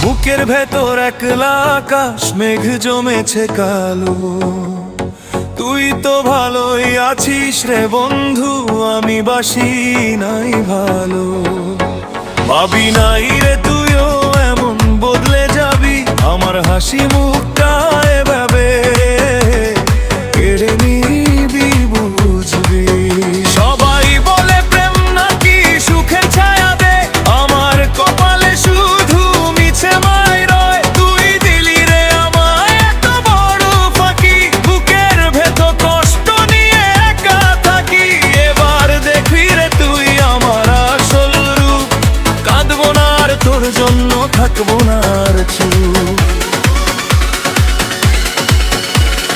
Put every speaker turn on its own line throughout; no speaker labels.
বুকের ভেতর একলা আকাশ, মেঘ জমেছে কালো। তুই তো ভালোই আছিস রে বন্ধু, আমি বাসি নাই ভালো। ভাবি নাই রে তুইও এমন বদলে যাবি, আমার হাসি মুখটা এভাবে কেড়ে নিবি বুঝবি। সবাই বলে প্রেম নাকি সুখের ছায়া দে, আমার কপালে শুধু মিছে মায় রয়। তুই দিলি রে আমায় এত বড় ফাঁকি, বুকের ভেতর কষ্ট নিয়ে একা থাকি। এবার দেখবি রে তুই আমার আসল রূপ, কাঁদবো না আর তোর জন্য থাকবো না আর চুপ।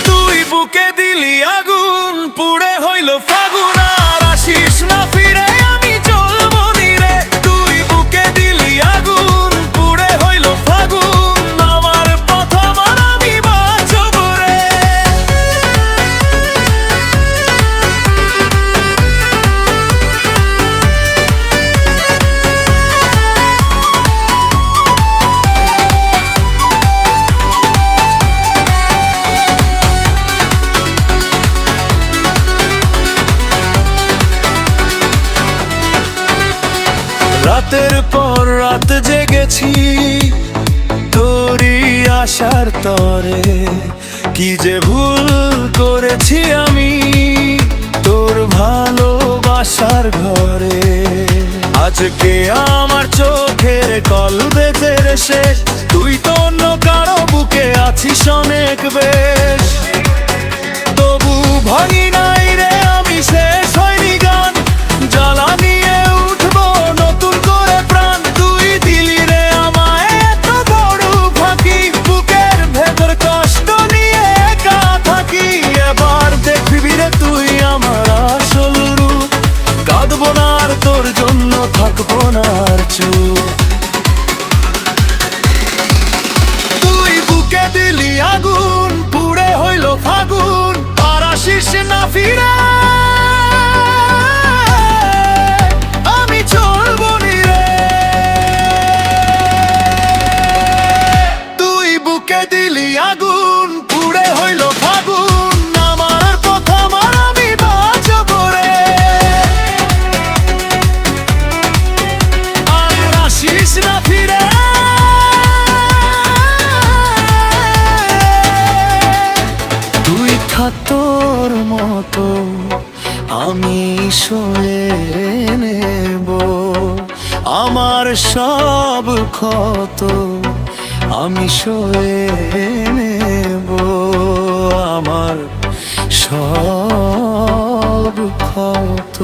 তুই বুকে দিলি আগুন, পুড়ে হইল ফাগুন, আর আসিস না ফিরে, আমি চলবো নিরে। তুই বুকে দিলি আগুন, পুড়ে হইল ফাগুন, আমার পথ আমার, আমি বাঁচব রে। রাতের পর রাত জেগেছি তোরই আশার তরে, কি যে ভুল করেছি আমি তোর ভালোবাসার ঘরে। আজকে আমার চোখের কল বেজের শেষ, তুই তো অন্য কারো বুকে আছিস অনেক বেশ। তবু ভাঙি নাই রে আমি, শেষ হয়নি গান, জ্বালা নিয়ে উঠবো নতুন করে প্রাণ। তুই দিলি রে আমায় এত বড় ফাঁকি, বুকের ভেতর কষ্ট নিয়ে একা থাকি। এবার দেখবি রে তুই আমার আসল রূপ, কাঁদবো না আর তোর জন্য থাকবো না আর চুপ। তুই বুকে দিলি আগুন, পুড়ে হইল ফাগুন, আর আসিস না ফিরে, আমি চলবো নিরে। তুই বুকে দিলি আগুন, পুড়ে হইল ফাগুন, আমার পথ আমার, আমি বাঁচব রে। আর আসিস না ফিরে, তুই থাক তোর মতো, আমি সয়ে নেব আমার সব ক্ষত, আমি সয়ে নেব আমার সব ক্ষত।